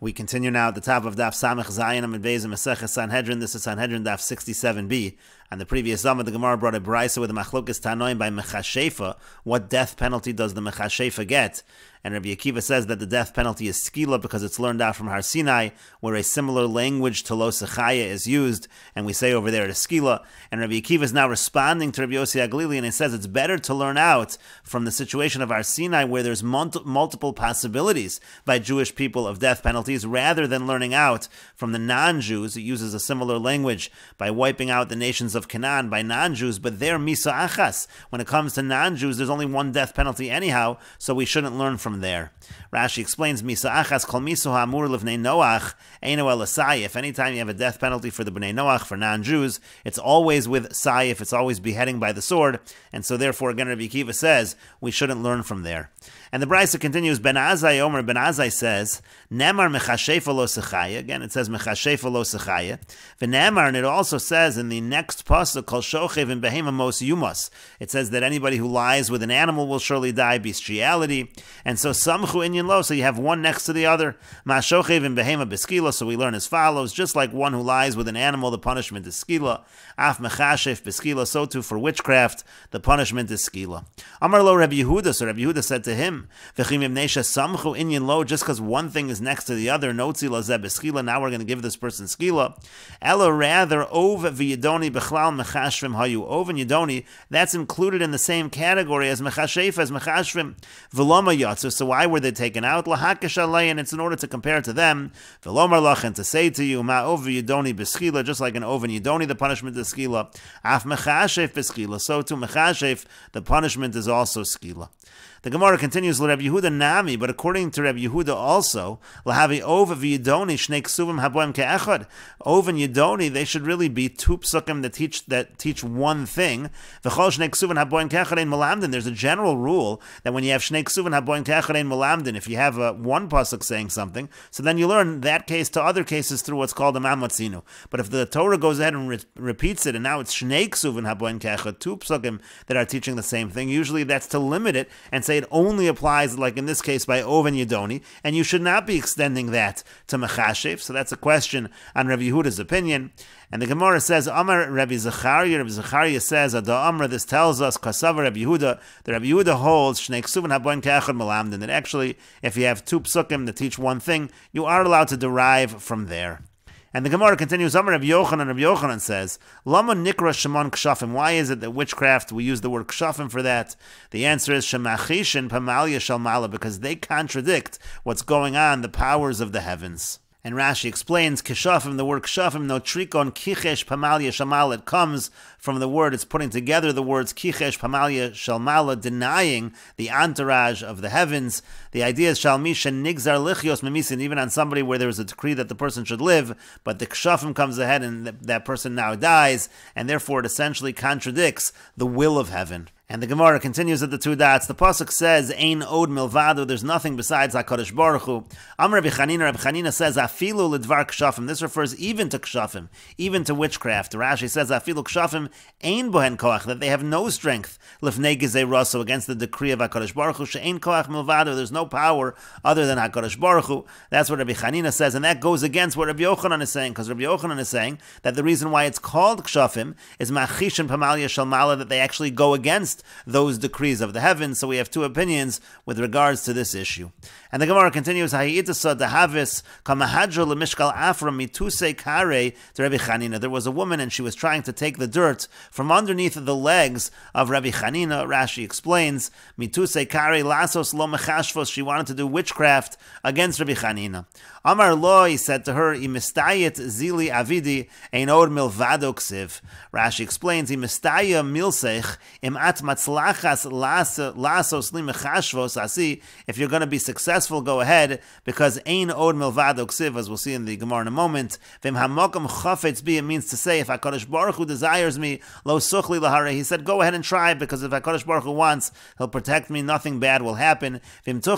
We continue now at the top of Daf Samech Zayin Amid Beis in Mesechet Sanhedrin. This is Sanhedrin Daf 67b. And the previous Zama, the Gemara brought a brisa with a machlokes tanoim by Mechashefa. What death penalty does the Mechashefa get? And Rabbi Akiva says that the death penalty is skila because it's learned out from Har Sinai, where a similar language to lo sechaya is used, and we say over there it is skila. And Rabbi Akiva is now responding to Rabbi Yossi HaGlili, and he says it's better to learn out from the situation of Har Sinai, where there's multiple possibilities by Jewish people of death penalties, rather than learning out from the non-Jews. It uses a similar language by wiping out the nations of Canaan by non-Jews, but they're misa achas. When it comes to non-Jews, there's only one death penalty anyhow, so we shouldn't learn from there. Rashi explains, Misa achas kol miso ha'amur levnei Noach eino el asayif. Anytime you have a death penalty for the bnei Noach, for non-Jews, it's always with sayif, it's always beheading by the sword, and so therefore, again, Rabbi Akiva says, we shouldn't learn from there. And the brisa continues, Ben Azai Omer, Ben Azai says, Nemar mechashefa lo sechaya. Again, it says mechashefa lo sechaya. V'nemar, and it also says in the next pasuk, kol shochev in behema mos yumos. It says that anybody who lies with an animal will surely die, bestiality. And so samchu inyan lo, so you have one next to the other. Ma shochev in behema beskila, so we learn as follows, just like one who lies with an animal, the punishment is skila. Af mechashev beskila, so too for witchcraft, the punishment is skila. Amar lo Rabbi Yehuda, so Rabbi Yehuda said to him, just because one thing is next to the other, now we're going to give this person skila. Ella rather, ov v'yidoni b'chlal mechashvim hayu. Ov and yidoni, that's included in the same category as mechashef, as mechashvim. V'loma yatsu, so why were they taken out? Lahakish alei, and it's in order to compare to them. V'lomar lach, and to say to you, ma ov v'yidoni b'skila, just like an ov and yidoni, the punishment is skila. Af mechashef b'skila, so to mechashef, the punishment is also skila. The Gemara continues, Rabbi Yehuda Nami, but according to Rabbi Yehuda also, Lahavi Ov v'Yidoni Shnei Ksuvim Haboim Ke'echad. Ov and Yidoni, they should really be two psukim that teach one thing. V'chol Shnei Ksuvim Haboim Ke'echad Ein Melamdin. There's a general rule that when you have Shnei Ksuvim Haboim Ke'echad Ein Melamdin, if you have one pasuk saying something, so then you learn that case to other cases through what's called a Mamatzinu. But if the Torah goes ahead and repeats it, and now it's Shnei Ksuvim Haboim Ke'echad, two psukim that are teaching the same thing, usually that's to limit it and say it only applies, like in this case, by Ov and Yidoni, and you should not be extending that to Mechashev. So that's a question on Rabbi Yehuda's opinion. And the Gemara says, Amar Rabbi Zechariah. Rabbi Zechariah says, Ada Amar, this tells us, Kasava Rabbi Yehuda, that Rabbi Yehuda holds, Shnei Ksuvin Haboin Ke'echad Melamdin, that actually, if you have two psukim that teach one thing, you are allowed to derive from there. And the Gemara continues, Amar Rabbi Yochanan says, Lama Nikra Shemon Kshafim. Why is it that witchcraft, we use the word Kshafim for that? The answer is Shemachishin Pamalia Shalmala, because they contradict what's going on, the powers of the heavens. And Rashi explains, Kishafim, the word Kishafim, no trikon, Kichesh, Pamalia, Shamal, it comes from the word, it's putting together the words Kichesh, Pamalia, Shalmala, denying the entourage of the heavens. The idea is Shalmisha, Nigzar, Lichios, Memisin, even on somebody where there is a decree that the person should live, but the Kishafim comes ahead and that person now dies, and therefore it essentially contradicts the will of heaven. And the Gemara continues at the two dots. The pasuk says, "Ein od milvado." There's nothing besides Hakadosh Baruch Hu. Amar Rabbi Chanina. Rabbi Chanina says, "Afilu lidvar kshafim." This refers even to kshafim, even to witchcraft. Rashi says, "Afilu kshafim ein bohen koach," that they have no strength lifnei gizei raso, against the decree of Hakadosh Baruch Hu. She'ein koach milvado. There's no power other than Hakadosh Baruch Hu. That's what Rabbi Chanina says, and that goes against what Rabbi Yochanan is saying, because Rabbi Yochanan is saying that the reason why it's called kshafim is machishin pamalia shalmala, that they actually go against those decrees of the heavens. So we have two opinions with regards to this issue. And the Gemara continues, there was a woman and she was trying to take the dirt from underneath the legs of Rabbi Chanina. Rashi explains, she wanted to do witchcraft against Rabbi Chanina. Amar lo, he said to her, zili avidi einod milvado ksiv. Rashi explains, if you're going to be successful, go ahead, because ein od milvado ksiv, as we'll see in the Gemara in a moment. It means to say, if HaKadosh Baruch Hu desires me, lo suchli lahare, he said, go ahead and try, because if HaKadosh Baruch Hu wants, he'll protect me, nothing bad will happen. And if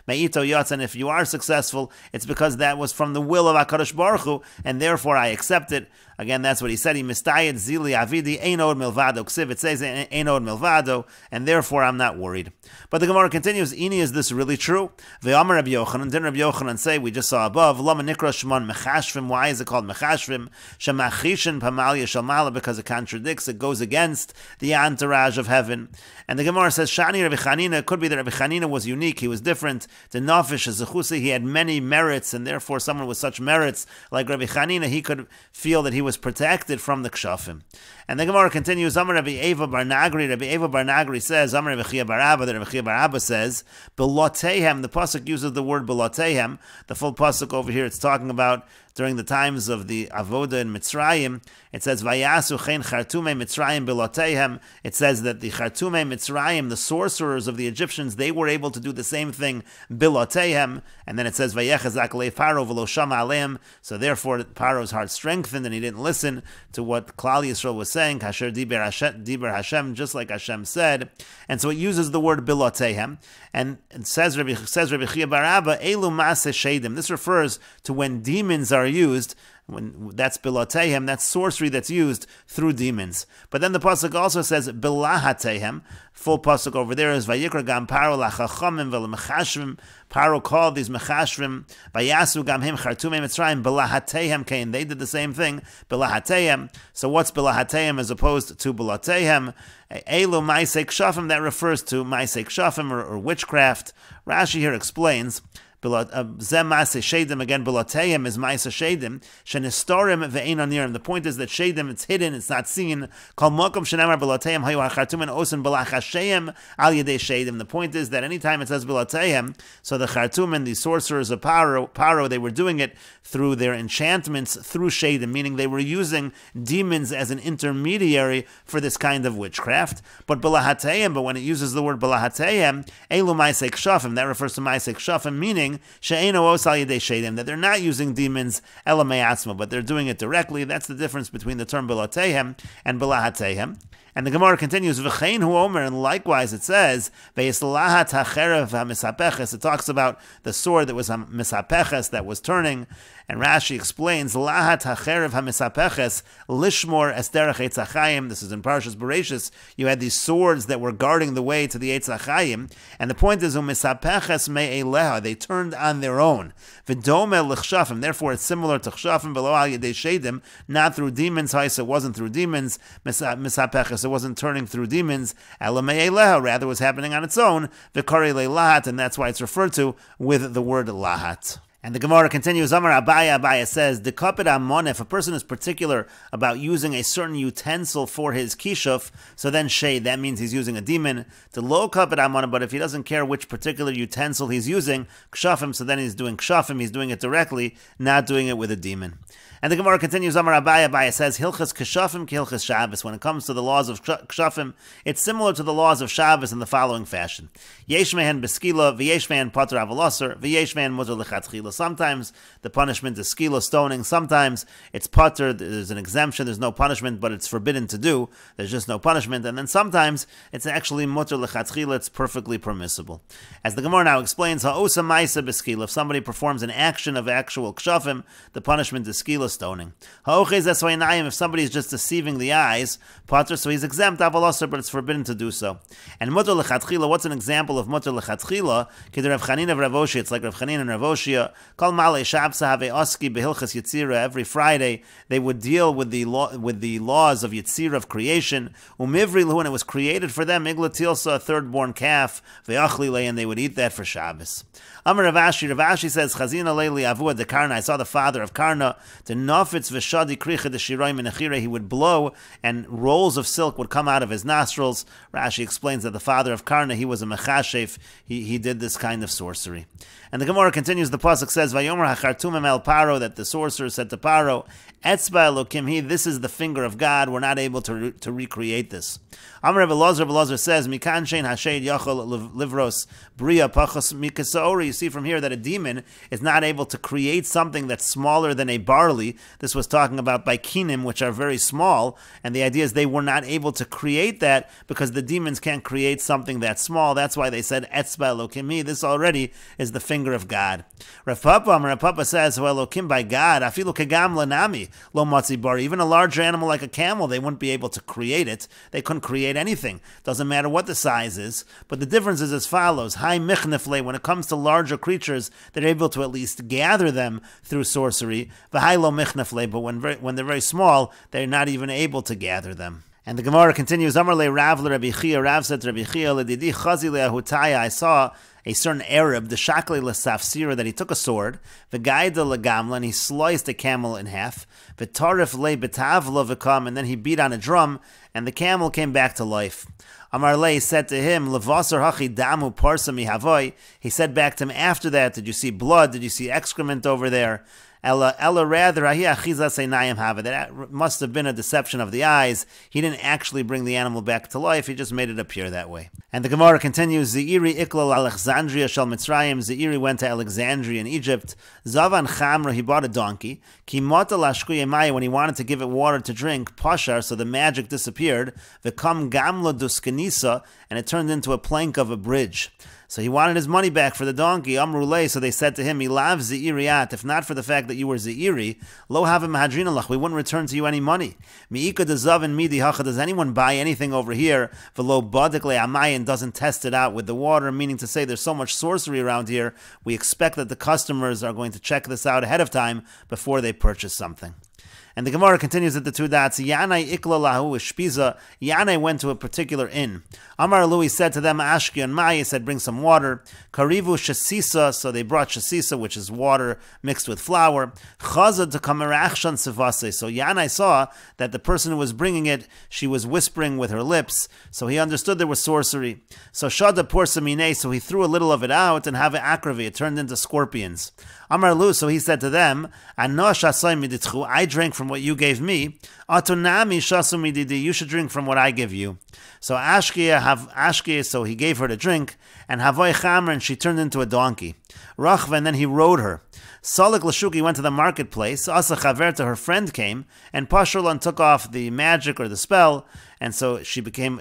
me'ito yatz, and if you are successful, it's because that was from the will of HaKadosh Baruch Hu, and therefore I accept it. Again, that's what he said. He mistayet zili avidi ein od milvado ksiv. It says ein od milvado, and therefore I'm not worried. But the Gemara continues, Ini, is this really true? Ve'amar Rabbi Yochanan, didn't Rabbi Yochanan say, we just saw above, Lama nikra shmon mechashvim, why is it called mechashvim? Shemachishin pamalya shalmala, because it contradicts, it goes against the entourage of heaven. And the Gemara says, Shani Rabbi Chanina, it could be that Rabbi Chanina was unique, he was different. The Nafish, Zechusi, he had many merits, and therefore someone with such merits, like Rabbi Chanina, he could feel that he was protected from the kshafim. And the Gemara continues, Amar Rabbi Eva bar Nagri, Rabbi Eva bar Nagri says, Amar Rabbi Chia bar Abba, that Rabbi Chia bar Abba says, Belotehem, the pasuk uses the word Belotehem, the full pasuk over here, it's talking about during the times of the Avoda in Mitzrayim. It says, Vayasu chen chartumei Mitzrayim Belotehem. It says that the chartumei Mitzrayim, the sorcerers of the Egyptians, they were able to do the same thing, Belotehem. And then it says, Vayechazak le Paro v'lo shama aleim. So therefore, Paro's heart strengthened, and he didn't listen to what Klal Yisrael was saying, Kasher diber Hashem, just like Hashem said. And so it uses the word Belotehem. And it says Rabbi Chia bar Abba, Elu Maseh Shedim. This refers to when demons are used. When that's bilatehem, that's sorcery that's used through demons. But then the pasuk also says bilahatehem. Full pasuk over there is vayikra gam paro lachachamim velemechashvim. Paro called these mechashvim vayasu gam him chartumei Mitzrayim bilahatehem kain. They did the same thing, bilahatehem. So what's bilahatehem as opposed to bilatehem? Elu ma'aseh kshafim, that refers to ma'aseh kshafim or witchcraft. Rashi here explains. Zem Maseh Shedim, again, Beloteim is Maseh Shedim, Shenistorim ve'ein anirim. The point is that Shedim, it's hidden, it's not seen. Kol mokum shenemar Beloteim hayu hartumen osin belachasheim al yedei Shedim. The point is that anytime it says Beloteim, so the Chartumen, the sorcerers of Paro, they were doing it through their enchantments, through Shedim, meaning they were using demons as an intermediary for this kind of witchcraft. But Belahateim, but when it uses the word Belahateim, Elu Maseh Kshafim, that refers to Maseh Kshafim, meaning that they're not using demons elameatzma, but they're doing it directly. That's the difference between the term bilatehem and bilahatehem. And the Gemara continues, V'chein hu omer, and likewise it says, Ve'islahat ha'cherev ha'misapeches. It talks about the sword that was misapeches, that was turning. And Rashi explains, Lahat ha'cherev ha'misapeches, lishmor esterach eitz ha'chayim. This is in Parshas Bereshis. You had these swords that were guarding the way to the eitz ha'chayim. And the point is, u'misapeches me'eleha. They turned on their own. V'domeh l'chshafim. Therefore, it's similar to chshafim below al yedei shedim, not through demons. It wasn't through demons. Misapeches. It wasn't turning through demons. Elame'eleha, rather, was happening on its own. V'kari le'lahat, and that's why it's referred to with the word lahat. And the Gemara continues, Amar Abaya says, the kapid amon, if a person is particular about using a certain utensil for his kishuf, so then shade, that means he's using a demon. The lo kapid amon, but if he doesn't care which particular utensil he's using, kshafim, so then he's doing kshafim, he's doing it directly, not doing it with a demon. And the Gemara continues, Amar Abaya says, Hilchas kshafim ki hilchas Shabbos. When it comes to the laws of kshafim, it's similar to the laws of Shabbos in the following fashion. Yesh mehen beskila, v'yesh mehen pater avoloser, v'yesh mehen muter lechatchila. Sometimes the punishment is skila, stoning. Sometimes it's pater, there's an exemption, there's no punishment, but it's forbidden to do. There's just no punishment. And then sometimes it's actually muter lechatchila, it's perfectly permissible. As the Gemara now explains, ha'osa ma'isa beskila. If somebody performs an action of actual kshafim, the punishment is skila, stoning. If somebody is just deceiving the eyes, pater, so he's exempt, avoloser, but it's forbidden to do so. And muter lechatchila, what's an example of muter lechatchila? K'der Rav Chanina of Rav Oshia, it's like Rav Chanina and Rav Oshia. Kol malei shabsa have oski behilchas yitzira. Every Friday they would deal with the laws of yitzira, of creation. Umivri lahu, and it was created for them. Igla tilsa, a third-born calf. Ve'achli lei, and they would eat that for Shabbos. Amar Rav Ashi says, Chazina leili avua de Karna. I saw the father of Karna. The nafitz v'shadi kricha de shiroim menachire. He would blow, and rolls of silk would come out of his nostrils. Rashi explains that the father of Karna, he was a mechashef. He did this kind of sorcery. And the Gemara continues, the pasuk says, Vayomer hachartumim el Paro, that the sorcerer said to Paro, Etzba Elokim hi, this is the finger of God, we're not able to recreate this. Amar Reb Elazar says, Mikan shein hashed yachol livros bria pachos mikasaori. You see from here that a demon is not able to create something that's smaller than a barley. This was talking about bikinim, which are very small, and the idea is they were not able to create that because the demons can't create something that small. That's why they said Etzba Elokim hi. This already is the finger of God. Rav Papa says, well, Elokim by God, afilu kegam lanami. Lo matzi bar. Even a larger animal like a camel, they wouldn't be able to create it. They couldn't create anything. Doesn't matter what the size is. But the difference is as follows. Hai michnefle, when it comes to larger creatures, they're able to at least gather them through sorcery. V'hai lo michnefle, but when they're very small, they're not even able to gather them. And the Gemara continues, Amar le Rav le Rabbi Chia, Rav said to Rabbi Chia, Ledidi chazi le'ahutaya, I saw a certain Arab, the shakli l'safsira, that he took a sword, v'gaida legamla, and he sliced a camel in half, v'tarif le betavla v'kam, and then he beat on a drum, and the camel came back to life. Amar le said to him, Levasar hachi damu parsa mihavoi, he said back to him after that, did you see blood, did you see excrement over there? Ella rather, that must have been a deception of the eyes. He didn't actually bring the animal back to life, he just made it appear that way. And the Gemara continues, Zeiri iklal Alexandria shel Mitzrayim, Zeiri went to Alexandria in Egypt, Zavan Chamra, he bought a donkey, Kimota lashkuye maya, when he wanted to give it water to drink, Pashar, so the magic disappeared, V'kam gamla duskanisa, and it turned into a plank of a bridge. So he wanted his money back for the donkey. Amrulay, so they said to him, Ilav ze'iriyat, if not for the fact that you were ze'iri, lo havim mahadrinalach, we wouldn't return to you any money. Mi'ika dezav and midi hacha, does anyone buy anything over here? V'lo badik le'amayin, doesn't test it out with the water, meaning to say there's so much sorcery around here, we expect that the customers are going to check this out ahead of time before they purchase something. And the Gemara continues at the two dots. Yanai ikla lahu ishpiza. Yanai went to a particular inn. Amar Lui said to them, Ashki and Mai, he said, bring some water. Karivu shasisa, so they brought shasisa, which is water mixed with flour. Chazad to kamerachshan sivase. So Yanai saw that the person who was bringing it, she was whispering with her lips. So he understood there was sorcery. So Shada porsamine, so he threw a little of it out and have it akravi. It turned into scorpions. Amar Lu, so he said to them, I drank from what you gave me. You should drink from what I give you. So Ashkia, so he gave her to drink, and Havoy Chamer, and she turned into a donkey. Rachva, and then he rode her. Salik Lashuki went to the marketplace. Asa Chaverta, her friend, came, and Pashurlan took off the magic or the spell, and so she became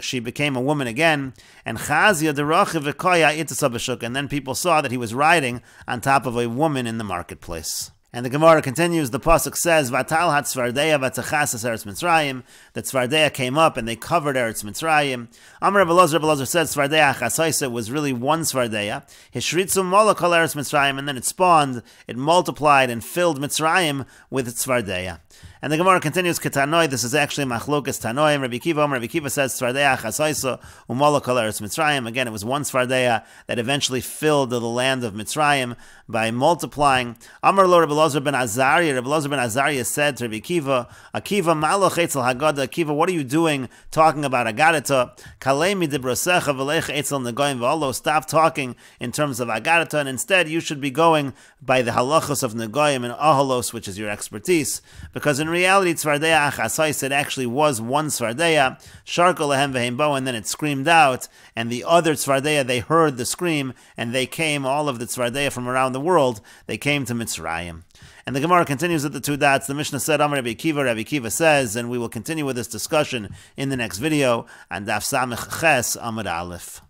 a woman again. And Chazia derachiv v'koya itasabashuk, and then people saw that he was riding on top of a woman in the marketplace. And the Gemara continues, the pasuk says, Vatal hat Tzvardeya vatachasas Eretz Mitzrayim, that Tzvardeya came up and they covered Eretz Mitzrayim. Amar Rebbe Elazar said Tzvardeya chasaisa was really one Tzvardeya. Hishritzu mola kol Eretz Mitzrayim, and then it spawned, it multiplied and filled Mitzrayim with Tzvardeya. And the Gemara continues, Ketanoi, this is actually Machlokas Tanoim. Rabbi Kiva says, Tzvardeya chasaisa umola kol Eretz Mitzrayim. Again, it was one Tzvardeya that eventually filled the land of Mitzrayim by multiplying. Amar lo Rebbe Elazar ben Azariah said to Rabbi Kiva, Akiva maloch etzel haggadah, Akiva, what are you doing talking about Agadata? Kalemi dibrosecha v'lech etzel negoim v'alo, stop talking in terms of Agadata, and instead you should be going by the halachos of Negoim and Ahalos, which is your expertise. Because in reality, Tzvardeya achasais, it actually was one Tzvardeya, Sharko lehem vehem bo, and then it screamed out, and the other Tzvardeya, they heard the scream, and they came, all of the Tzvardeya from around the world, they came to Mitzrayim. And the Gemara continues at the two dots. The Mishnah said, Amar Rabbi Kiva says, and we will continue with this discussion in the next video, on Daf Samech Ches Amud Aleph.